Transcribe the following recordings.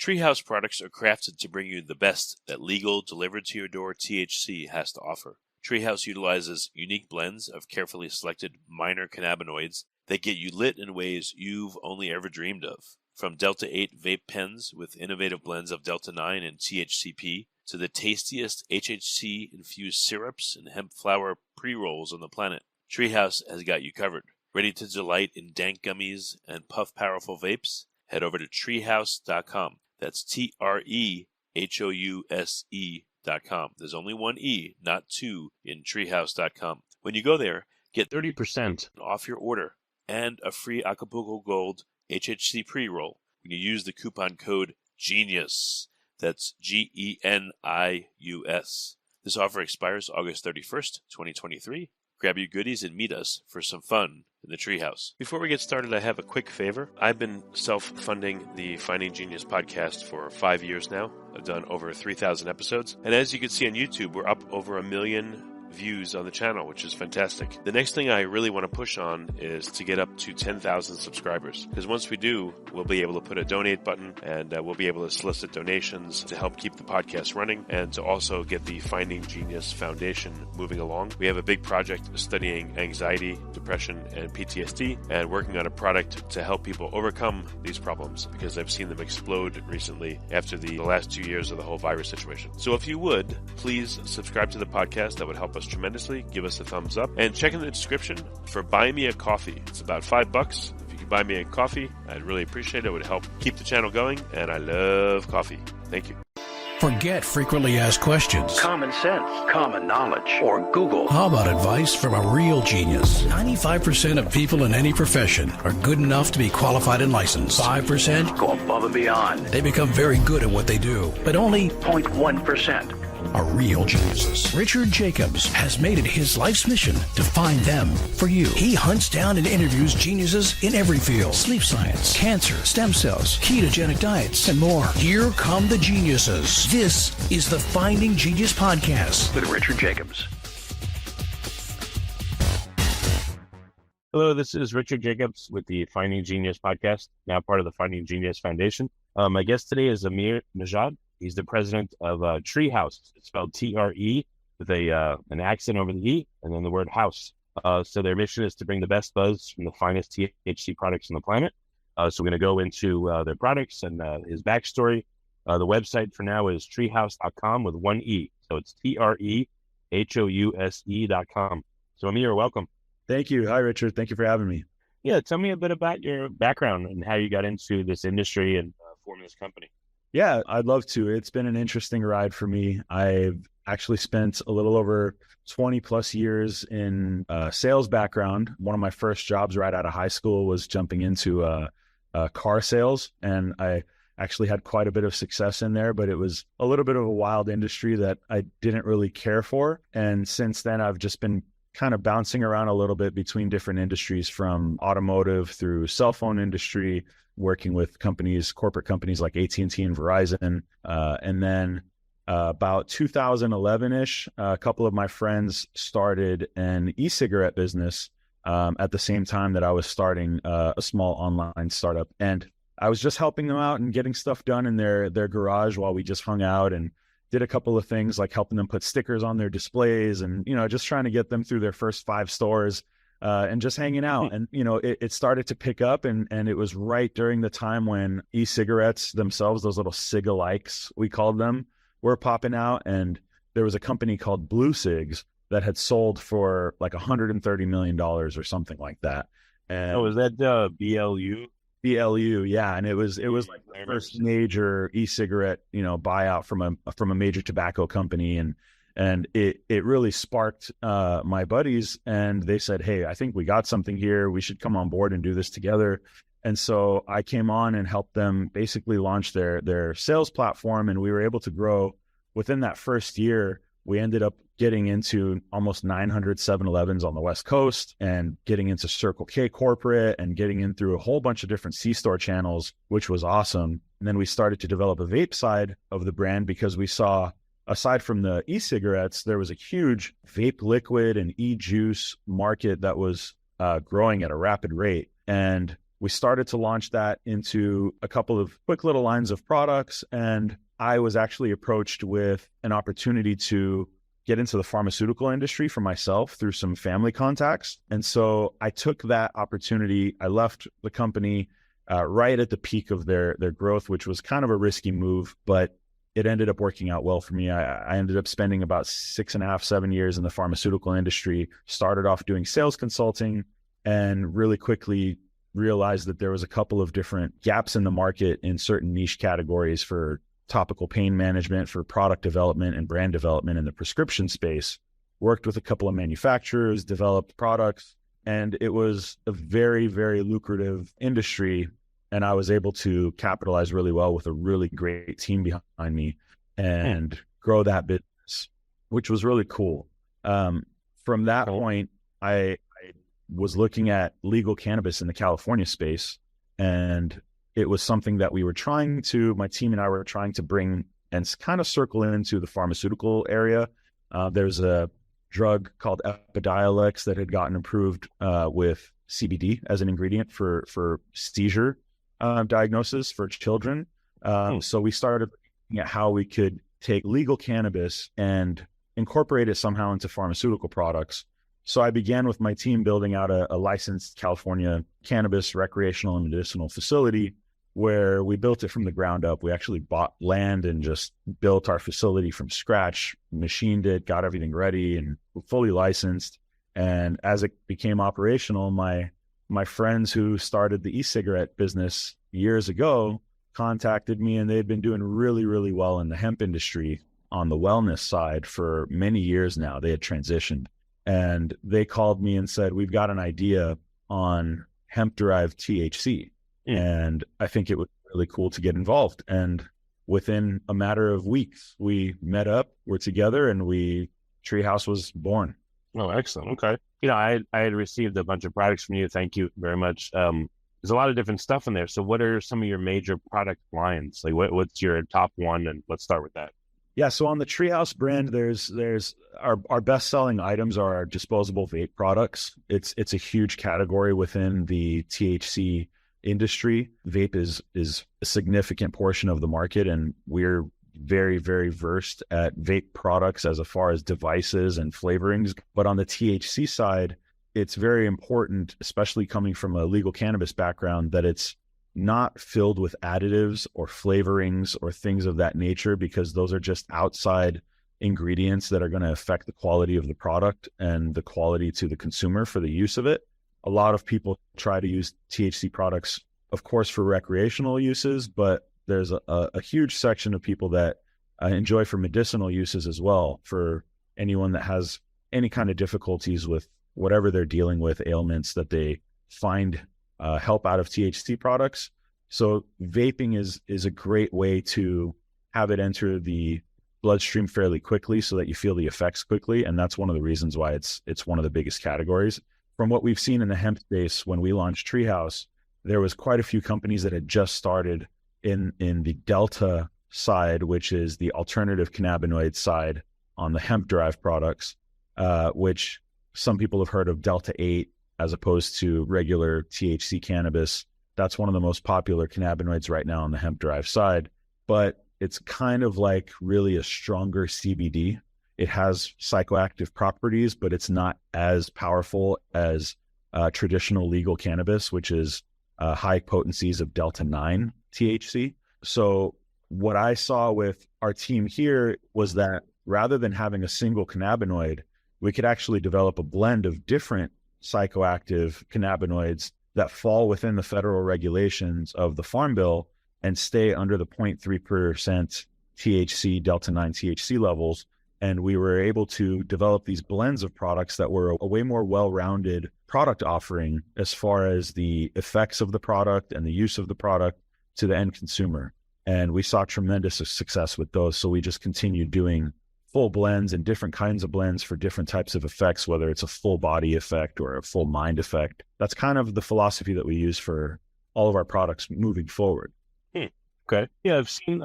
Treehouse products are crafted to bring you the best that legal, delivered-to-your-door THC has to offer. Treehouse utilizes unique blends of carefully selected minor cannabinoids that get you lit in ways you've only ever dreamed of. From Delta-10 vape pens with innovative blends of Delta-9 and THCP to the tastiest HHC-infused syrups and hemp flower pre-rolls on the planet, Treehouse has got you covered. Ready to delight in dank gummies and puff powerful vapes? Head over to treehouse.com. That's TREHOUSE.com. There's only one E, not two, in treehouse.com. When you go there, get 30% off your order and a free Acapulco Gold HHC pre-roll when you use the coupon code GENIUS. That's GENIUS. This offer expires August 31st, 2023. Grab your goodies and meet us for some fun in the Treehouse. Before we get started, I have a quick favor. I've been self-funding the Finding Genius podcast for 5 years now. I've done over 3,000 episodes. And as you can see on YouTube, we're up over 1 million views on the channel, which is fantastic. The next thing I really want to push on is to get up to 10,000 subscribers, because once we do, we'll be able to put a donate button, and we'll be able to solicit donations to help keep the podcast running and to also get the Finding Genius Foundation moving along. We have a big project studying anxiety, depression, and PTSD, and working on a product to help people overcome these problems, because I've seen them explode recently after the last 2 years of the whole virus situation. So if you would, please subscribe to the podcast. That would help us tremendously. Give us a thumbs up and check in the description for Buy Me a Coffee. It's about $5. If you could buy me a coffee, I'd really appreciate it. It would help keep the channel going, and I love coffee. Thank you. Forget frequently asked questions, common sense, common knowledge, or Google. How about advice from a real genius? 95% of people in any profession are good enough to be qualified and licensed. 5% go above and beyond. They become very good at what they do, but only 0.1% are real geniuses. Richard Jacobs has made it his life's mission to find them for you. He hunts down and interviews geniuses in every field: sleep science, cancer, stem cells, ketogenic diets, and more. Here come the geniuses. This is the Finding Genius Podcast with Richard Jacobs. Hello, this is Richard Jacobs with the Finding Genius Podcast, now part of the Finding Genius Foundation. My guest today is Amir Nezhad. He's the president of Treehouse. It's spelled T-R-E with an accent over the E and then the word house. So their mission is to bring the best buzz from the finest THC products on the planet. So we're going to go into their products and his backstory. The website for now is treehouse.com with one E. So it's TREHOUSE.com. So Amir, welcome. Thank you. Hi, Richard. Thank you for having me. Yeah, tell me a bit about your background and how you got into this industry and forming this company. Yeah, I'd love to. It's been an interesting ride for me. I've actually spent a little over 20 plus years in sales background. One of my first jobs right out of high school was jumping into car sales, and I actually had quite a bit of success in there, but it was a little bit of a wild industry that I didn't really care for. And since then, I've just been kind of bouncing around a little bit between different industries, from automotive through cell phone industry, working with companies, corporate companies like AT&T and Verizon. And then about 2011-ish, a couple of my friends started an e-cigarette business at the same time that I was starting a small online startup. And I was just helping them out and getting stuff done in their garage while we just hung out and did a couple of things like helping them put stickers on their displays and, just trying to get them through their first 5 stores. And just hanging out. And, it started to pick up, and it was right during the time when e-cigarettes themselves, those little cig-alikes, we called them, were popping out. And there was a company called Blue Cigs that had sold for like $130 million or something like that. And was that BLU? BLU, yeah. And it was like the first major e-cigarette, buyout from a major tobacco company. And it really sparked my buddies, and they said, hey, I think we got something here. We should come on board and do this together. And so I came on and helped them basically launch their sales platform, and we were able to grow. Within that first year, we ended up getting into almost 900 7-Elevens on the West Coast and getting into Circle K corporate and getting in through a whole bunch of different C-store channels, which was awesome. And then we started to develop a vape side of the brand because we saw, aside from the e-cigarettes, there was a huge vape liquid and e-juice market that was growing at a rapid rate. And we started to launch that into a couple of quick little lines of products. And I was actually approached with an opportunity to get into the pharmaceutical industry for myself through some family contacts. And so I took that opportunity. I left the company right at the peak of their growth, which was kind of a risky move, but it ended up working out well for me. I ended up spending about 6.5, 7 years in the pharmaceutical industry, started off doing sales consulting, and really quickly realized that there was a couple of different gaps in the market in certain niche categories for topical pain management, for product development and brand development in the prescription space. Worked with a couple of manufacturers, developed products, and it was a very, very lucrative industry. And I was able to capitalize really well with a really great team behind me and grow that business, which was really cool. From that point, I was looking at legal cannabis in the California space, and it was something that my team and I were trying to bring and kind of circle into the pharmaceutical area. There's a drug called Epidiolex that had gotten approved with CBD as an ingredient for seizure diagnosis for children. So we started looking at how we could take legal cannabis and incorporate it somehow into pharmaceutical products. So I began with my team building out a licensed California cannabis recreational and medicinal facility where we built it from the ground up. We actually bought land and just built our facility from scratch, machined it, got everything ready, and fully licensed. And as it became operational, my friends who started the e-cigarette business years ago contacted me, and they'd been doing really, really well in the hemp industry on the wellness side for many years now. They had transitioned, and they called me and said, we've got an idea on hemp-derived THC. And I think it was really cool to get involved. And within a matter of weeks, we met up, we're together, and Treehouse was born. Oh, excellent. Okay. I had received a bunch of products from you. Thank you very much. There's a lot of different stuff in there. So what are some of your major product lines? Like what's your top one? And let's start with that. Yeah. So on the Treehouse brand, there's our best-selling items are our disposable vape products. It's a huge category within the THC industry. Vape is a significant portion of the market, and we're very, very versed at vape products as far as devices and flavorings. But on the THC side, it's very important, especially coming from a legal cannabis background, that it's not filled with additives or flavorings or things of that nature, because those are just outside ingredients that are going to affect the quality of the product and the quality to the consumer for the use of it. A lot of people try to use THC products, of course, for recreational uses, but there's a huge section of people that enjoy for medicinal uses as well, for anyone that has any kind of difficulties with whatever they're dealing with, ailments that they find help out of THC products. So vaping is a great way to have it enter the bloodstream fairly quickly so that you feel the effects quickly. And that's one of the reasons why it's one of the biggest categories. From what we've seen in the hemp space, when we launched Treehouse, there was quite a few companies that had just started in the Delta side, which is the alternative cannabinoid side on the hemp-derived products, which some people have heard of Delta-8 as opposed to regular THC cannabis. That's one of the most popular cannabinoids right now on the hemp-derived side, but it's kind of like really a stronger CBD. It has psychoactive properties, but it's not as powerful as traditional legal cannabis, which is high potencies of Delta-9 THC. So what I saw with our team here was that rather than having a single cannabinoid, we could actually develop a blend of different psychoactive cannabinoids that fall within the federal regulations of the Farm Bill and stay under the 0.3% THC, Delta-9 THC levels. And we were able to develop these blends of products that were a way more well-rounded product offering as far as the effects of the product and the use of the product to the end consumer. And we saw tremendous success with those. So we just continued doing full blends and different kinds of blends for different types of effects, whether it's a full body effect or a full mind effect. That's kind of the philosophy that we use for all of our products moving forward. Okay. Yeah, I've seen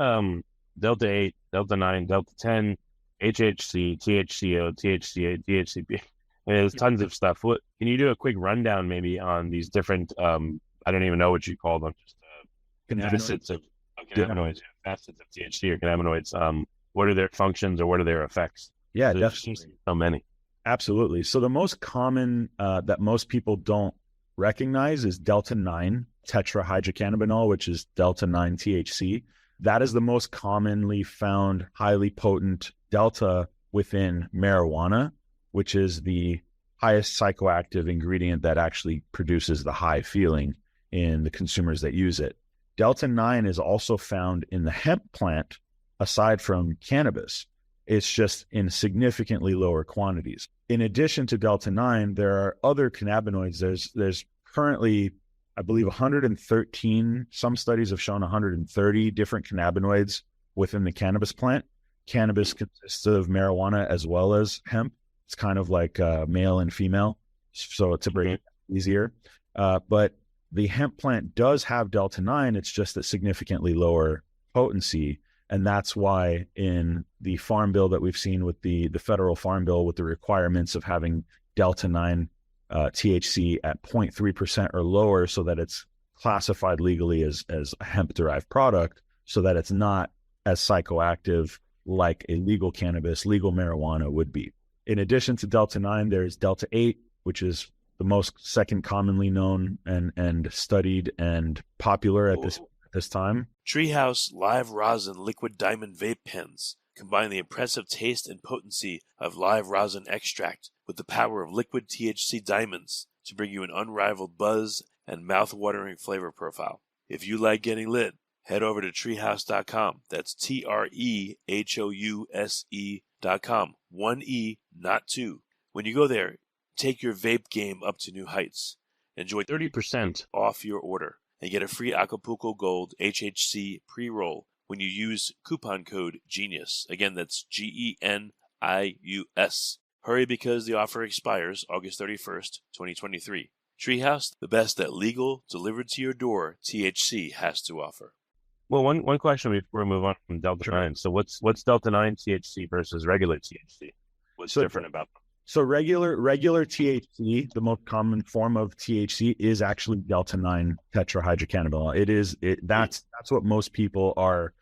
Delta-8, Delta-9, Delta-10, HHC, THCO, THCA, THCP. And there's tons of stuff. Can you do a quick rundown maybe on these different I don't even know what you call them, just Cannabinoids. facets of cannabinoids, facets of THC or cannabinoids. What are their functions or what are their effects? Yeah, There's definitely. so many. Absolutely. So the most common that most people don't recognize is Delta-9 tetrahydrocannabinol, which is Delta-9 THC. That is the most commonly found highly potent delta within marijuana, which is the highest psychoactive ingredient that actually produces the high feeling in the consumers that use it. Delta-9 is also found in the hemp plant, aside from cannabis. It's just in significantly lower quantities. In addition to Delta-9, there are other cannabinoids. There's currently, I believe, 113, some studies have shown 130 different cannabinoids within the cannabis plant. Cannabis consists of marijuana as well as hemp. It's kind of like male and female, so to break it easier. But the hemp plant does have Delta-9. It's just at significantly lower potency. And that's why in the farm bill that we've seen with the federal farm bill with the requirements of having Delta-9 THC at 0.3% or lower so that it's classified legally as a hemp-derived product so that it's not as psychoactive like a legal cannabis, legal marijuana would be. In addition to Delta-9, there's Delta-8, which is the most second commonly known and studied and popular at this time. Treehouse live rosin liquid diamond vape pens combine the impressive taste and potency of live rosin extract with the power of liquid THC diamonds to bring you an unrivaled buzz and mouth-watering flavor profile. If you like getting lit, head over to treehouse.com. That's TREHOUSE.com. 1 E, not 2. When you go there, take your vape game up to new heights. Enjoy 30% off your order and get a free Acapulco Gold HHC pre-roll when you use coupon code GENIUS. Again, that's GENIUS. Hurry because the offer expires August 31st, 2023. Treehouse, the best that legal, delivered to your door, THC has to offer. Well, one question before we move on from Delta-9. So what's Delta-9 THC versus regular THC? What's different about them? So regular THC, the most common form of THC, is actually Delta-9 tetrahydrocannabinol. That's what most people are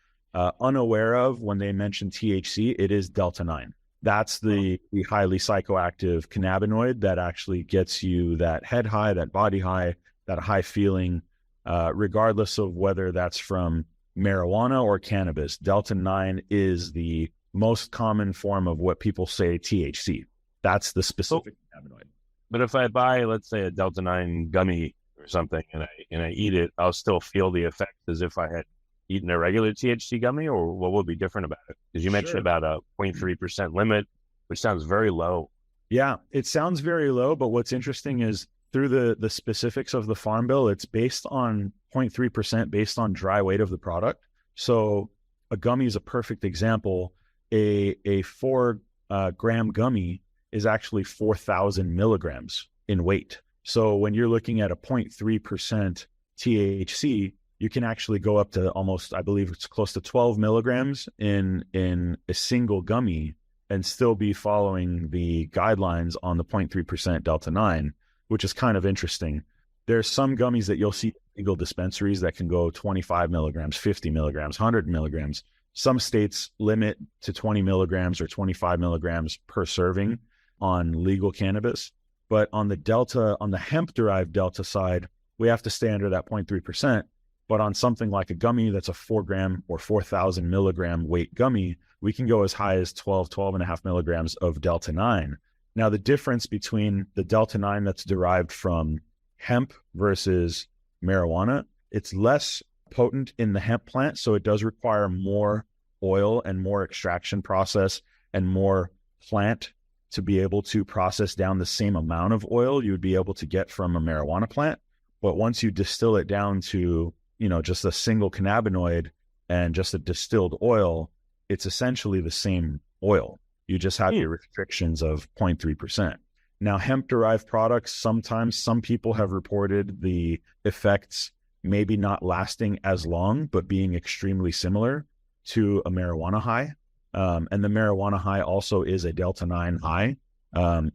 unaware of when they mention THC. It is Delta-9. That's the highly psychoactive cannabinoid that actually gets you that head high, that body high, that high feeling, regardless of whether that's from marijuana or cannabis. Delta-9 is the most common form of what people say THC. That's the specific cannabinoid. But if I buy, let's say, a Delta-9 gummy or something, and I eat it, I'll still feel the effect as if I had eaten a regular THC gummy, or what would be different about it? Because you mentioned about a 0.3% limit, which sounds very low. Yeah, it sounds very low, but what's interesting is through the specifics of the Farm Bill, it's based on 0.3% based on dry weight of the product. So a gummy is a perfect example. A 4-gram gummy is actually 4,000 milligrams in weight. So when you're looking at a 0.3% THC, you can actually go up to almost, I believe it's close to 12 milligrams in a single gummy and still be following the guidelines on the 0.3% Delta-9, which is kind of interesting. There's some gummies that you'll see in legal dispensaries that can go 25 milligrams, 50 milligrams, 100 milligrams. Some states limit to 20 milligrams or 25 milligrams per serving on legal cannabis. But on the hemp-derived Delta side, we have to stay under that 0.3%. But on something like a gummy that's a 4-gram or 4,000 milligram weight gummy, we can go as high as 12.5 milligrams of Delta-9. Now, the difference between the Delta-9 that's derived from hemp versus marijuana, it's less potent in the hemp plant, so it does require more oil and more extraction process and more plant to be able to process down the same amount of oil you would be able to get from a marijuana plant. But once you distill it down to, just a single cannabinoid and just a distilled oil, it's essentially the same oil. You just have your restrictions of 0.3%. Now, hemp-derived products, sometimes some people have reported the effects maybe not lasting as long, but being extremely similar to a marijuana high. And the marijuana high also is a Delta-9 high.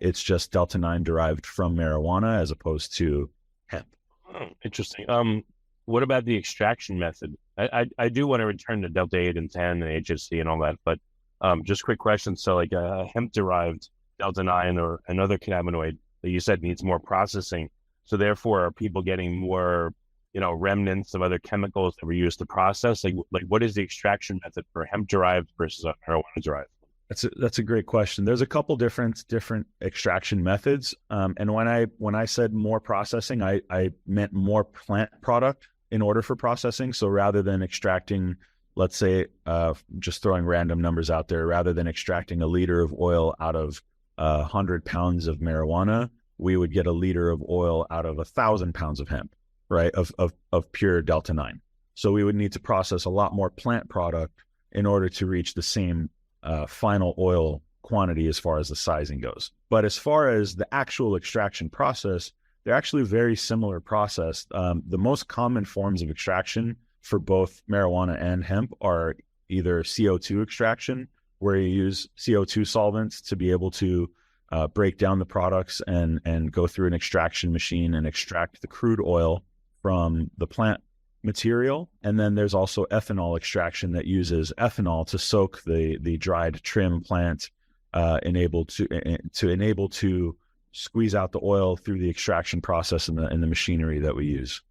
It's just Delta-9 derived from marijuana as opposed to hemp. Oh, interesting. What about the extraction method? I do want to return to Delta-8 and 10 and HHC and all that, but just quick question. So like a hemp-derived Delta-9 or another cannabinoid that you said needs more processing. So therefore, are people getting more, remnants of other chemicals that were used to process? Like what is the extraction method for hemp-derived versus a marijuana-derived? That's a great question. There's a couple different extraction methods. And when I said more processing, I meant more plant product in order for processing. So rather than extracting, let's say, just throwing random numbers out there, rather than extracting a liter of oil out of 100 pounds of marijuana, we would get a liter of oil out of 1,000 pounds of hemp, right? Of pure Delta-9. So we would need to process a lot more plant product in order to reach the same final oil quantity as far as the sizing goes. But as far as the actual extraction process, they're actually very similar process. The most common forms of extraction for both marijuana and hemp are either CO2 extraction, where you use CO2 solvents to be able to break down the products and go through an extraction machine and extract the crude oil from the plant material. And then there's also ethanol extraction that uses ethanol to soak the dried trim plant, enable to squeeze out the oil through the extraction process in the machinery that we use.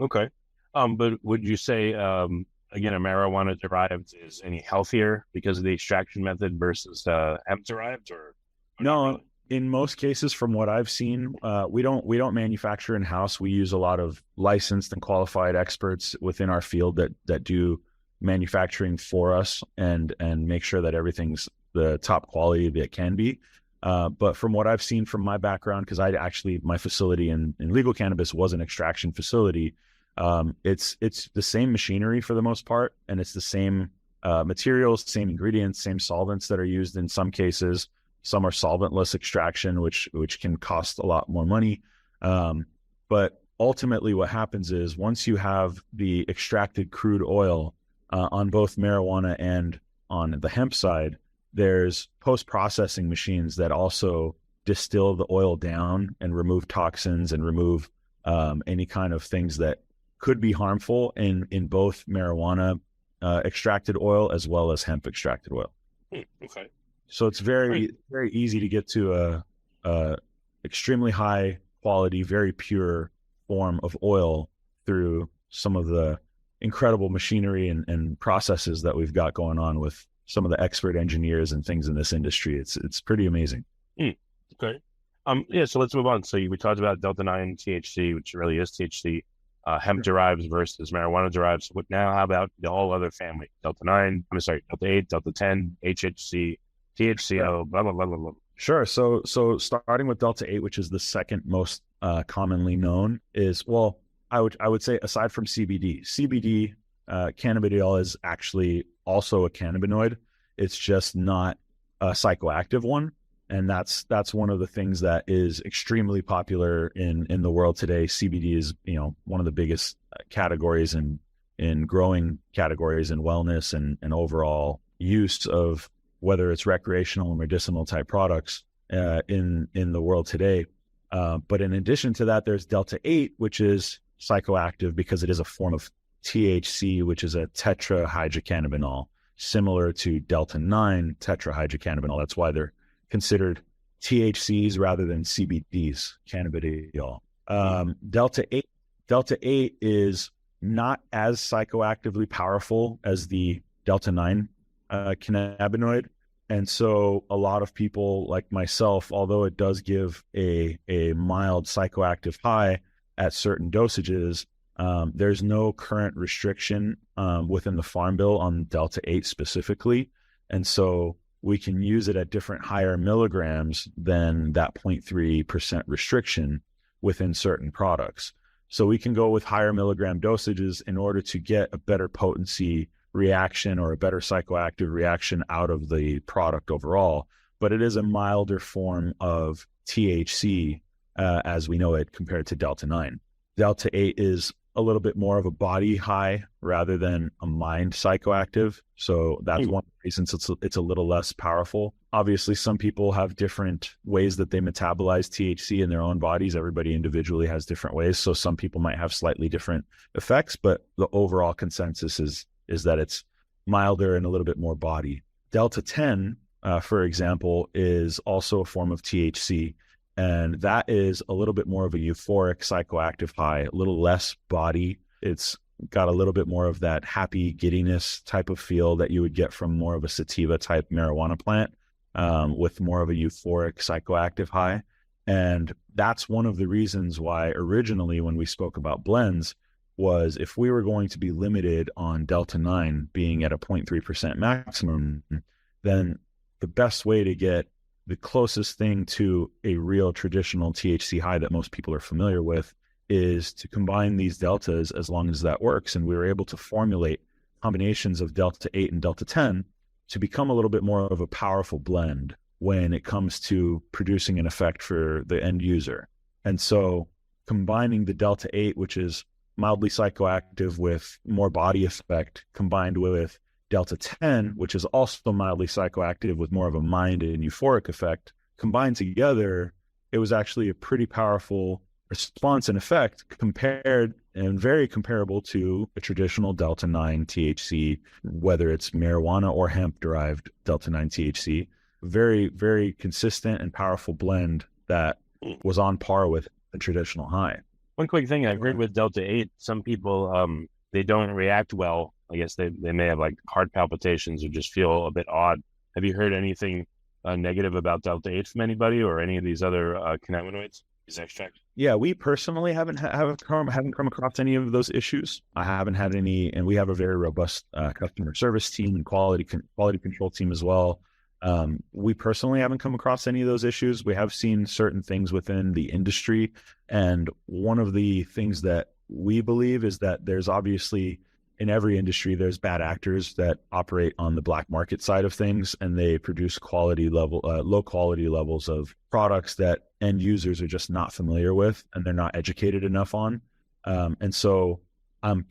Okay. But would you say, again, a marijuana derived is any healthier because of the extraction method versus hemp derived, or no? Really? In most cases, from what I've seen, we don't manufacture in house. We use a lot of licensed and qualified experts within our field that do manufacturing for us and make sure that everything's the top quality that it can be. But from what I've seen from my background, because my facility in legal cannabis was an extraction facility, it's the same machinery for the most part, and it's the same materials, same ingredients, same solvents that are used in some cases. Some are solventless extraction, which can cost a lot more money. But ultimately what happens is once you have the extracted crude oil on both marijuana and on the hemp side, there's post-processing machines that also distill the oil down and remove toxins and remove any kind of things that could be harmful in both marijuana extracted oil as well as hemp extracted oil. Okay. So it's very easy to get to a extremely high quality, very pure form of oil through some of the incredible machinery and processes that we've got going on with some of the expert engineers and things in this industry. It's pretty amazing. Okay. So let's move on. So we talked about Delta-9 THC, which really is THC, hemp derived versus marijuana derived. So now how about the whole other family? Delta-8, Delta-10, HHC, THCO, blah, blah, blah, blah, blah. Sure. So starting with Delta-8, which is the second most commonly known, I would say aside from CBD, cannabidiol is actually also a cannabinoid. It's just not a psychoactive one. And that's one of the things that is extremely popular in the world today. CBD is, one of the biggest categories in growing categories in wellness and overall use of whether it's recreational or medicinal type products in the world today. But in addition to that, there's Delta-8, which is psychoactive because it is a form of THC, which is a tetrahydrocannabinol, similar to Delta-9 tetrahydrocannabinol. That's why they're considered THCs rather than CBDs, cannabidiol. Delta-8 is not as psychoactively powerful as the Delta-9 cannabinoid. And so a lot of people like myself, although it does give a mild psychoactive high at certain dosages, there's no current restriction within the Farm Bill on Delta-8 specifically. And so we can use it at different higher milligrams than that 0.3% restriction within certain products. So we can go with higher milligram dosages in order to get a better potency reaction or a better psychoactive reaction out of the product overall. But it is a milder form of THC as we know it compared to Delta-9. Delta-8 is a little bit more of a body high rather than a mind psychoactive. So that's one of the reasons it's a little less powerful. Obviously, some people have different ways that they metabolize THC in their own bodies. Everybody individually has different ways. So some people might have slightly different effects, but the overall consensus is that it's milder and a little bit more body. Delta-10, for example, is also a form of THC. And that is a little bit more of a euphoric psychoactive high, a little less body. It's got a little bit more of that happy giddiness type of feel that you would get from more of a sativa type marijuana plant, with more of a euphoric psychoactive high. And that's one of the reasons why originally when we spoke about blends was if we were going to be limited on Delta-9 being at a 0.3% maximum, then the best way to get the closest thing to a real traditional THC high that most people are familiar with is to combine these deltas as long as that works. And we were able to formulate combinations of Delta-8 and Delta-10 to become a little bit more of a powerful blend when it comes to producing an effect for the end user. And so combining the Delta-8, which is mildly psychoactive with more body effect, combined with Delta-10, which is also mildly psychoactive with more of a mind and euphoric effect, combined together, it was actually a pretty powerful response and effect compared and very comparable to a traditional Delta-9 THC, whether it's marijuana or hemp derived Delta-9 THC. Very, very consistent and powerful blend that was on par with a traditional high. One quick thing I've heard with Delta-8, some people, they don't react well. I guess they may have like heart palpitations or just feel a bit odd. Have you heard anything negative about Delta-8 from anybody or any of these other cannabinoids, these extracts? Yeah, we personally haven't come across any of those issues. I haven't had any, and we have a very robust customer service team and quality control team as well. We personally haven't come across any of those issues. We have seen certain things within the industry, and one of the things that we believe is that there's obviously in every industry, there's bad actors that operate on the black market side of things, and they produce low quality levels of products that end users are just not familiar with and they're not educated enough on. And so I'm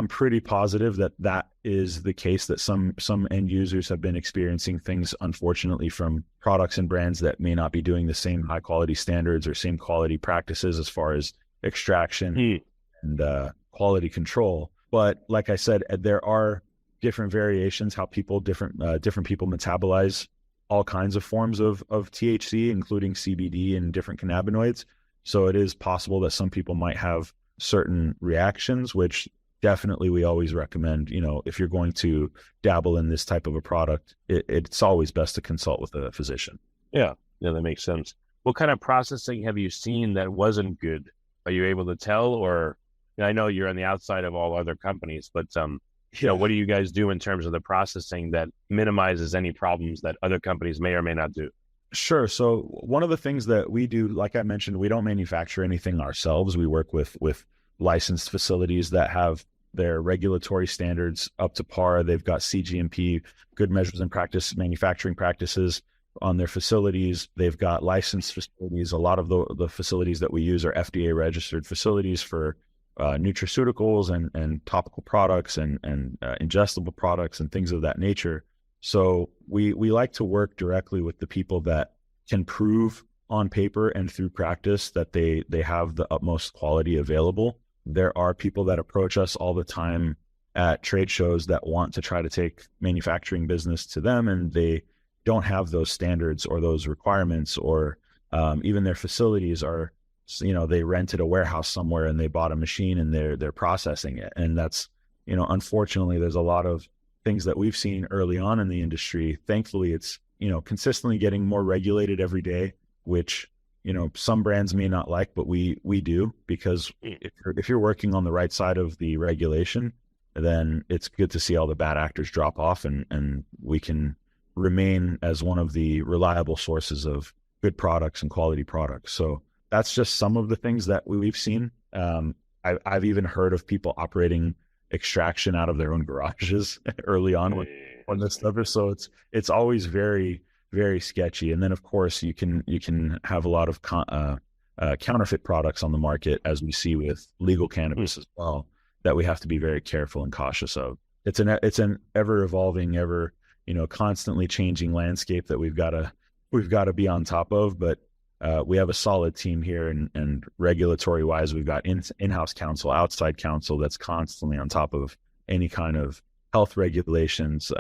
pretty positive that is the case, that some end users have been experiencing things, unfortunately, from products and brands that may not be doing the same high quality standards or same quality practices as far as extraction and quality control. But like I said, there are different variations how different people metabolize all kinds of forms of THC, including CBD and different cannabinoids. So it is possible that some people might have certain reactions, which definitely we always recommend, if you're going to dabble in this type of a product, it's always best to consult with a physician. Yeah, that makes sense. What kind of processing have you seen that wasn't good? Are you able to tell, or I know you're on the outside of all other companies, but what do you guys do in terms of the processing that minimizes any problems that other companies may or may not do? Sure. So one of the things that we do, like I mentioned, we don't manufacture anything ourselves. We work with licensed facilities that have their regulatory standards up to par. They've got CGMP, good measures and practice manufacturing practices on their facilities. They've got licensed facilities. A lot of the facilities that we use are FDA registered facilities for nutraceuticals and topical products and ingestible products and things of that nature. So we like to work directly with the people that can prove on paper and through practice that they have the utmost quality available. There are people that approach us all the time at trade shows that want to try to take manufacturing business to them, and they don't have those standards or those requirements, or even their facilities are, they rented a warehouse somewhere and they bought a machine and they're processing it. And that's, unfortunately, there's a lot of things that we've seen early on in the industry. Thankfully, it's, consistently getting more regulated every day, which, some brands may not like, but we do, because if you're working on the right side of the regulation, then it's good to see all the bad actors drop off, and we can remain as one of the reliable sources of good products and quality products. So that's just some of the things that we've seen. I've even heard of people operating extraction out of their own garages early on when this stuff is. So it's always very, very sketchy. And then of course you can have a lot of counterfeit products on the market, as we see with legal cannabis as well. that we have to be very careful and cautious of. It's an ever evolving, ever, constantly changing landscape that we've got to be on top of. But we have a solid team here, and regulatory wise, we've got in-house counsel, outside counsel that's constantly on top of any kind of health regulations,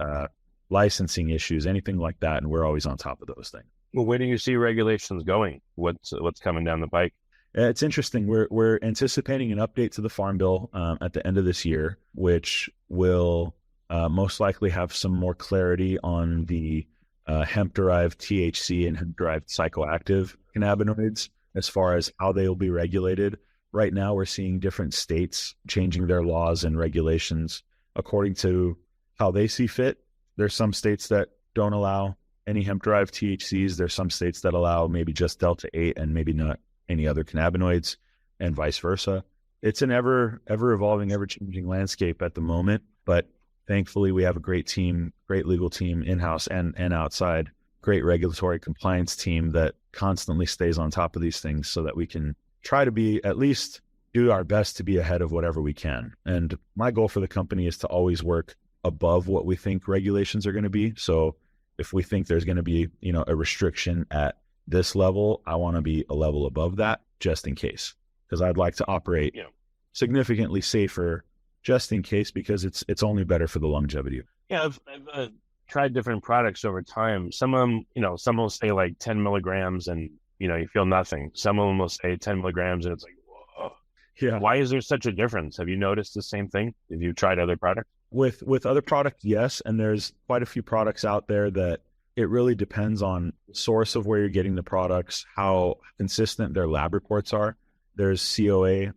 licensing issues, anything like that. And we're always on top of those things. Well, where do you see regulations going? What's coming down the pike? It's interesting. We're anticipating an update to the Farm Bill at the end of this year, which will most likely have some more clarity on the hemp-derived THC and hemp-derived psychoactive cannabinoids as far as how they will be regulated. Right now, we're seeing different states changing their laws and regulations according to how they see fit. There's some states that don't allow any hemp-derived THCs. There's some states that allow maybe just Delta-8 and maybe not any other cannabinoids, and vice versa. It's an ever evolving, ever changing landscape at the moment, but thankfully we have a great team, great legal team in-house and outside, great regulatory compliance team that constantly stays on top of these things so that we can try to be, at least do our best to be ahead of whatever we can. And my goal for the company is to always work above what we think regulations are going to be. So if we think there's going to be, a restriction at this level, I want to be a level above that just in case, because I'd like to operate significantly safer just in case, because it's only better for the longevity. Yeah, I've tried different products over time. Some of them, some will say like 10 milligrams and, you feel nothing. Some of them will say 10 milligrams and it's like, whoa. Yeah. Why is there such a difference? Have you noticed the same thing? Have you tried other products? With other products, yes. And there's quite a few products out there that it really depends on the source of where you're getting the products, how consistent their lab reports are. There's COA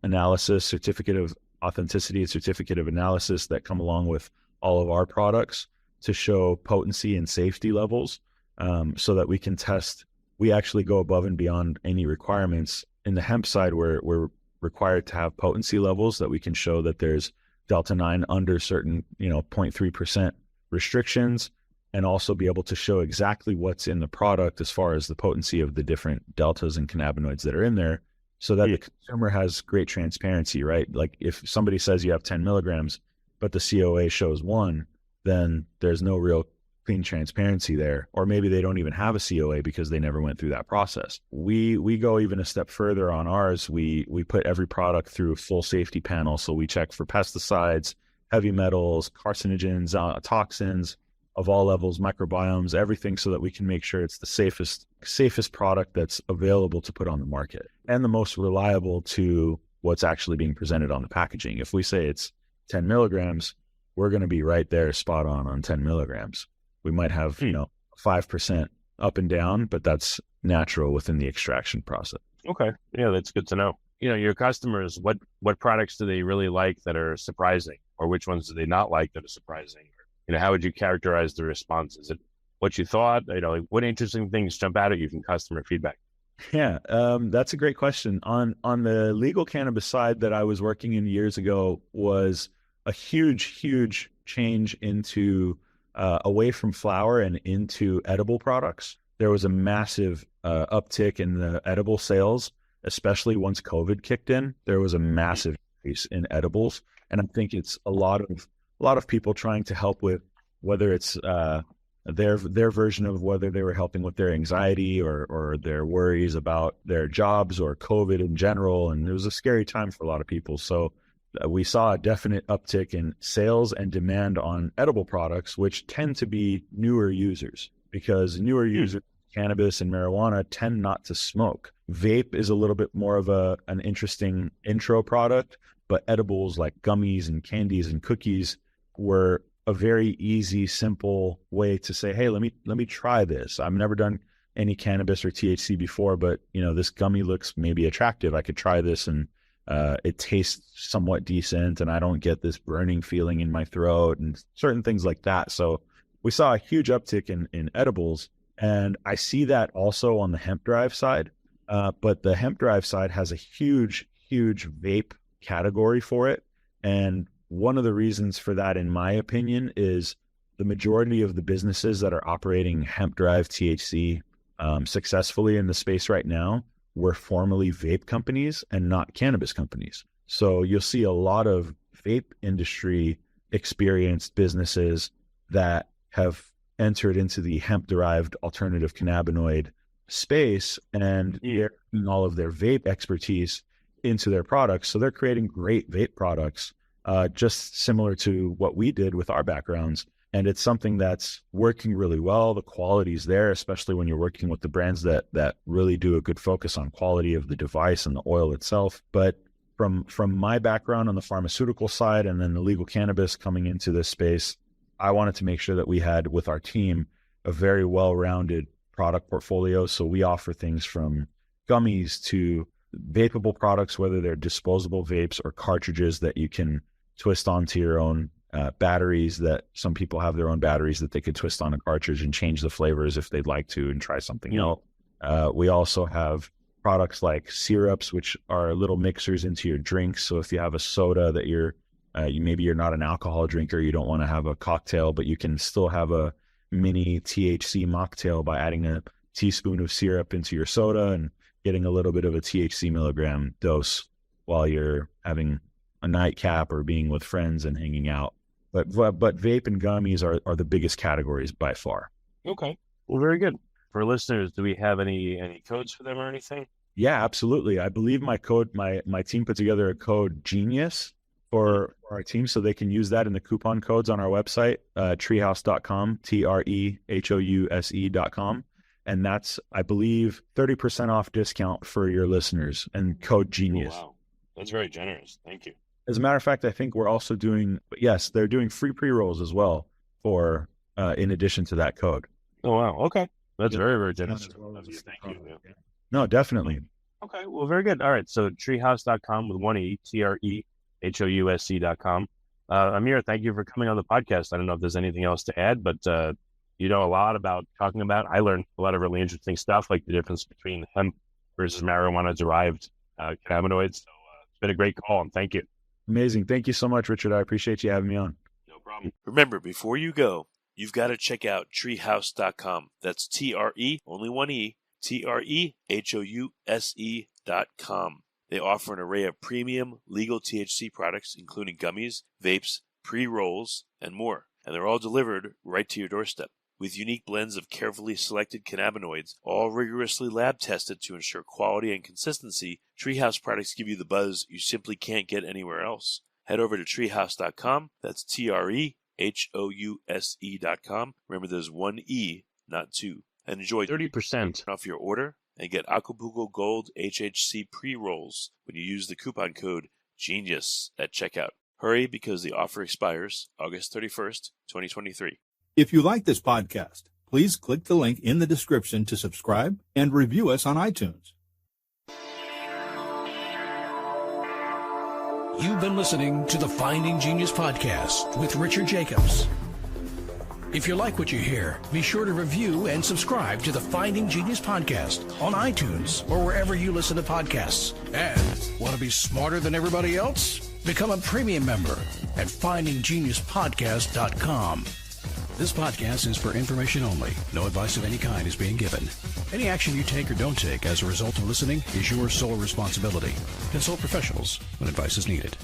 analysis, certificate of authenticity, certificate of analysis that come along with all of our products to show potency and safety levels, so that we can test. We actually go above and beyond any requirements. In the hemp side, we're required to have potency levels that we can show that there's Delta-9 under certain, 0.3% restrictions, and also be able to show exactly what's in the product as far as the potency of the different deltas and cannabinoids that are in there, so that the consumer has great transparency, right? Like if somebody says you have 10 milligrams, but the COA shows 1, then there's no real clean transparency there. Or maybe they don't even have a COA because they never went through that process. We go even a step further on ours. We put every product through a full safety panel. So we check for pesticides, heavy metals, carcinogens, toxins of all levels, microbiomes, everything, so that we can make sure it's the safest product that's available to put on the market and the most reliable to what's actually being presented on the packaging. If we say it's 10 milligrams, we're going to be right there spot on 10 milligrams. We might have, 5% up and down, but that's natural within the extraction process. Okay. Yeah, that's good to know. Your customers, what products do they really like that are surprising, or which ones do they not like that are surprising? How would you characterize the response? Is it what you thought? What interesting things jump out at you from customer feedback? Yeah, that's a great question. On the legal cannabis side that I was working in years ago was a huge change into away from flower and into edible products. There was a massive uptick in the edible sales, especially once COVID kicked in. There was a massive increase in edibles, and I think it's a lot of people trying to help with whether it's their version of whether they were helping with their anxiety or their worries about their jobs or COVID in general. And it was a scary time for a lot of people. So we saw a definite uptick in sales and demand on edible products, which tend to be newer users, because newer users, cannabis and marijuana, tend not to smoke. Vape is a little bit more of an interesting intro product, but edibles like gummies and candies and cookies were a very easy, simple way to say, hey, let me try this. I've never done any cannabis or THC before, but this gummy looks maybe attractive. I could try this, and it tastes somewhat decent, and I don't get this burning feeling in my throat and certain things like that. So we saw a huge uptick in edibles, and I see that also on the hemp drive side. But the hemp drive side has a huge vape category for it. And one of the reasons for that, in my opinion, is the majority of the businesses that are operating hemp drive THC successfully in the space right now were formerly vape companies and not cannabis companies. So you'll see a lot of vape industry experienced businesses that have entered into the hemp-derived alternative cannabinoid space, and they're putting all of their vape expertise into their products. So they're creating great vape products, just similar to what we did with our backgrounds. And it's something that's working really well. The quality's there, especially when you're working with the brands that really do a good focus on quality of the device and the oil itself. But from my background on the pharmaceutical side and then the legal cannabis coming into this space, I wanted to make sure that we had with our team a very well-rounded product portfolio. So we offer things from gummies to vapeable products, whether they're disposable vapes or cartridges that you can twist onto your own batteries, that some people have their own batteries that they could twist on a cartridge and change the flavors if they'd like to and try something else. We also have products like syrups, which are little mixers into your drinks. So if you have a soda that maybe you're not an alcohol drinker, you don't want to have a cocktail, but you can still have a mini THC mocktail by adding a teaspoon of syrup into your soda and getting a little bit of a THC milligram dose while you're having a nightcap or being with friends and hanging out. But vape and gummies are the biggest categories by far. Okay. Well, very good. For listeners, do we have any codes for them or anything? Yeah, absolutely. I believe my team put together a code GENIUS for our team, so they can use that in the coupon codes on our website, treehouse.com, trehouse.com. And that's, I believe, 30% off discount for your listeners, and code GENIUS. Oh, wow. That's very generous. Thank you. As a matter of fact, I think we're also doing, yes, they're doing free pre-rolls as well for, in addition to that code. Oh, wow. Okay. That's very, very generous. Thank you. Yeah. No, definitely. Okay. Well, very good. All right. So treehouse.com with one E, trehouse.com. Amir, thank you for coming on the podcast. I don't know if there's anything else to add, but you know a lot about talking about. I learned a lot of really interesting stuff, like the difference between hemp versus marijuana-derived cannabinoids. So it's been a great call, and thank you. Amazing. Thank you so much, Richard. I appreciate you having me on. No problem. Remember, before you go, you've got to check out treehouse.com. That's TRE, only one E, TREHOUSE.com. They offer an array of premium legal THC products, including gummies, vapes, pre-rolls, and more. And they're all delivered right to your doorstep. With unique blends of carefully selected cannabinoids, all rigorously lab tested to ensure quality and consistency, Treehouse products give you the buzz you simply can't get anywhere else. Head over to treehouse.com, that's TREHOUSE.com. Remember, there's one E, not two. And enjoy 30% off your order and get Acapulco Gold HHC pre-rolls when you use the coupon code GENIUS at checkout. Hurry, because the offer expires August 31st, 2023. If you like this podcast, please click the link in the description to subscribe and review us on iTunes. You've been listening to the Finding Genius podcast with Richard Jacobs. If you like what you hear, be sure to review and subscribe to the Finding Genius podcast on iTunes or wherever you listen to podcasts. And want to be smarter than everybody else? Become a premium member at findinggeniuspodcast.com. This podcast is for information only. No advice of any kind is being given. Any action you take or don't take as a result of listening is your sole responsibility. Consult professionals when advice is needed.